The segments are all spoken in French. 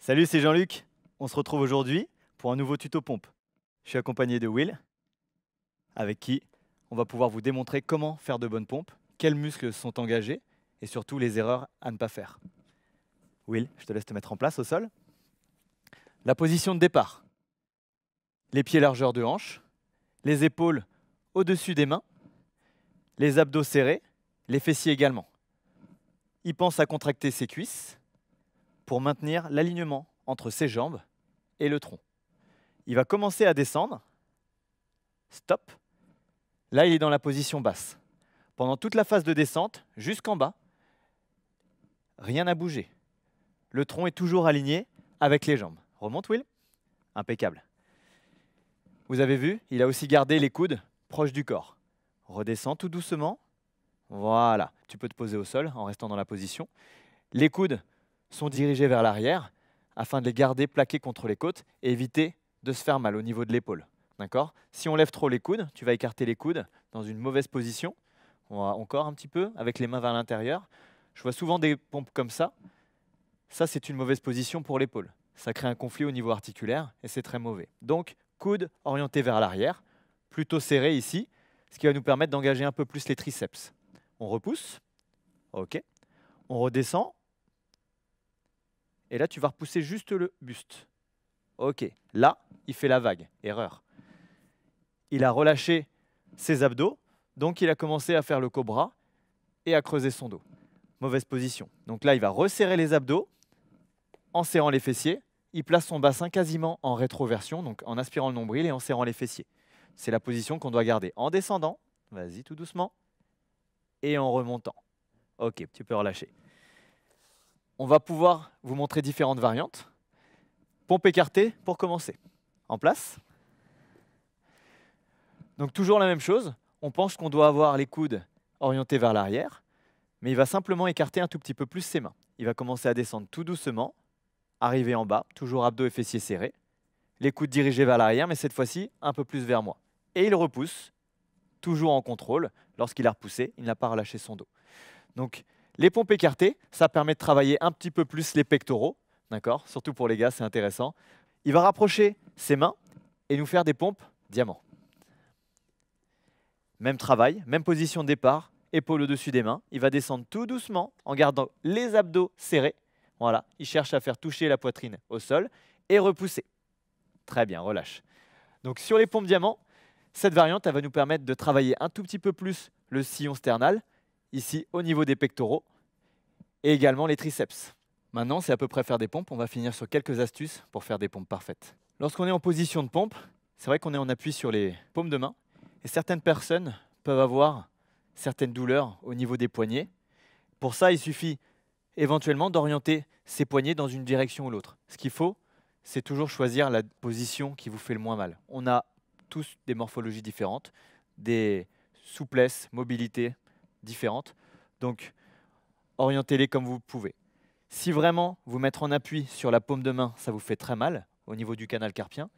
Salut, c'est Jean-Luc. On se retrouve aujourd'hui pour un nouveau tuto pompe. Je suis accompagné de Will, avec qui on va pouvoir vous démontrer comment faire de bonnes pompes, quels muscles sont engagés et surtout les erreurs à ne pas faire. Will, je te laisse te mettre en place au sol. La position de départ. Les pieds largeur de hanche, les épaules au-dessus des mains, les abdos serrés, les fessiers également. Il pense à contracter ses cuisses pour maintenir l'alignement entre ses jambes et le tronc. Il va commencer à descendre. Stop. Là, il est dans la position basse. Pendant toute la phase de descente, jusqu'en bas, rien n'a bougé. Le tronc est toujours aligné avec les jambes. Remonte, Will. Impeccable. Vous avez vu, il a aussi gardé les coudes proches du corps. Redescends tout doucement. Voilà. Tu peux te poser au sol en restant dans la position. Les coudes sont dirigés vers l'arrière afin de les garder plaqués contre les côtes et éviter de se faire mal au niveau de l'épaule. D'accord ? Si on lève trop les coudes, tu vas écarter les coudes dans une mauvaise position. On va encore un petit peu avec les mains vers l'intérieur. Je vois souvent des pompes comme ça. Ça, c'est une mauvaise position pour l'épaule. Ça crée un conflit au niveau articulaire et c'est très mauvais. Donc, coude orienté vers l'arrière, plutôt serré ici, ce qui va nous permettre d'engager un peu plus les triceps. On repousse. OK. On redescend. Et là, tu vas repousser juste le buste. OK. Là, il fait la vague. Erreur. Il a relâché ses abdos, donc il a commencé à faire le cobra et à creuser son dos. Mauvaise position. Donc là, il va resserrer les abdos en serrant les fessiers. Il place son bassin quasiment en rétroversion, donc en aspirant le nombril et en serrant les fessiers. C'est la position qu'on doit garder en descendant. Vas-y, tout doucement. Et en remontant. OK, tu peux relâcher. On va pouvoir vous montrer différentes variantes. Pompe écartée pour commencer. En place. Donc toujours la même chose. On pense qu'on doit avoir les coudes orientés vers l'arrière, mais il va simplement écarter un tout petit peu plus ses mains. Il va commencer à descendre tout doucement, arriver en bas, toujours abdos et fessiers serrés. Les coudes dirigés vers l'arrière, mais cette fois-ci un peu plus vers moi. Et il repousse, toujours en contrôle. Lorsqu'il a repoussé, il n'a pas relâché son dos. Donc les pompes écartées, ça permet de travailler un petit peu plus les pectoraux. D'accord ? Surtout pour les gars, c'est intéressant. Il va rapprocher ses mains et nous faire des pompes diamant. Même travail, même position de départ, épaule au-dessus des mains. Il va descendre tout doucement en gardant les abdos serrés. Voilà, il cherche à faire toucher la poitrine au sol et repousser. Très bien, relâche. Donc sur les pompes diamant, cette variante elle va nous permettre de travailler un tout petit peu plus le sillon sternal, ici au niveau des pectoraux, et également les triceps. Maintenant, c'est à peu près faire des pompes. On va finir sur quelques astuces pour faire des pompes parfaites. Lorsqu'on est en position de pompe, c'est vrai qu'on est en appui sur les paumes de main. Et certaines personnes peuvent avoir certaines douleurs au niveau des poignets. Pour ça, il suffit éventuellement d'orienter ses poignets dans une direction ou l'autre. Ce qu'il faut, c'est toujours choisir la position qui vous fait le moins mal. On a tous des morphologies différentes, des souplesses, mobilités différentes. Donc, orientez-les comme vous pouvez. Si vraiment vous mettre en appui sur la paume de main, ça vous fait très mal au niveau du canal carpien,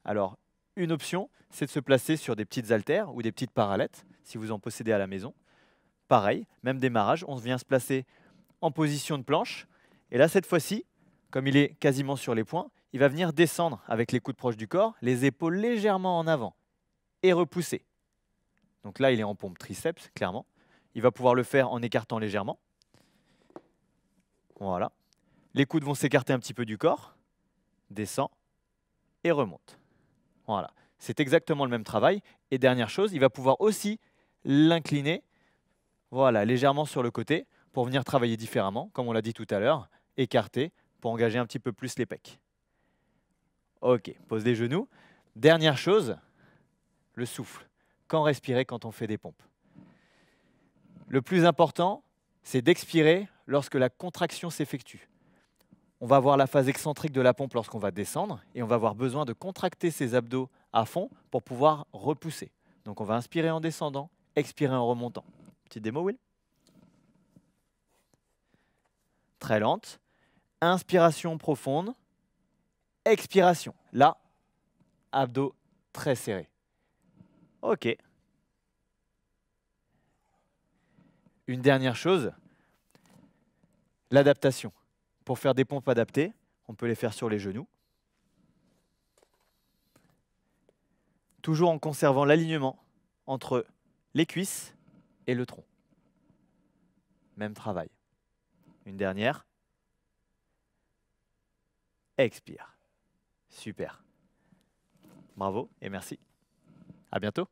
alors une option, c'est de se placer sur des petites haltères ou des petites parallettes, si vous en possédez à la maison. Pareil, même démarrage, on vient se placer en position de planche. Et là, cette fois-ci, comme il est quasiment sur les points, il va venir descendre avec les coudes proches du corps, les épaules légèrement en avant et repousser. Donc là, il est en pompe triceps, clairement. Il va pouvoir le faire en écartant légèrement. Voilà. Les coudes vont s'écarter un petit peu du corps, descend et remonte. Voilà, c'est exactement le même travail. Et dernière chose, il va pouvoir aussi l'incliner, voilà, légèrement sur le côté pour venir travailler différemment, comme on l'a dit tout à l'heure, écarter pour engager un petit peu plus les pecs. Ok, pose les genoux. Dernière chose, le souffle. Quand respirer quand on fait des pompes. Le plus important, c'est d'expirer lorsque la contraction s'effectue. On va avoir la phase excentrique de la pompe lorsqu'on va descendre et on va avoir besoin de contracter ses abdos à fond pour pouvoir repousser. Donc on va inspirer en descendant, expirer en remontant. Petite démo, Will. Très lente. Inspiration profonde. Expiration. Là, abdos très serrés. OK. Une dernière chose, l'adaptation. Pour faire des pompes adaptées, On peut les faire sur les genoux. Toujours en conservant l'alignement entre les cuisses et le tronc. Même travail. Une dernière. Expire. Super. Bravo et merci. À bientôt.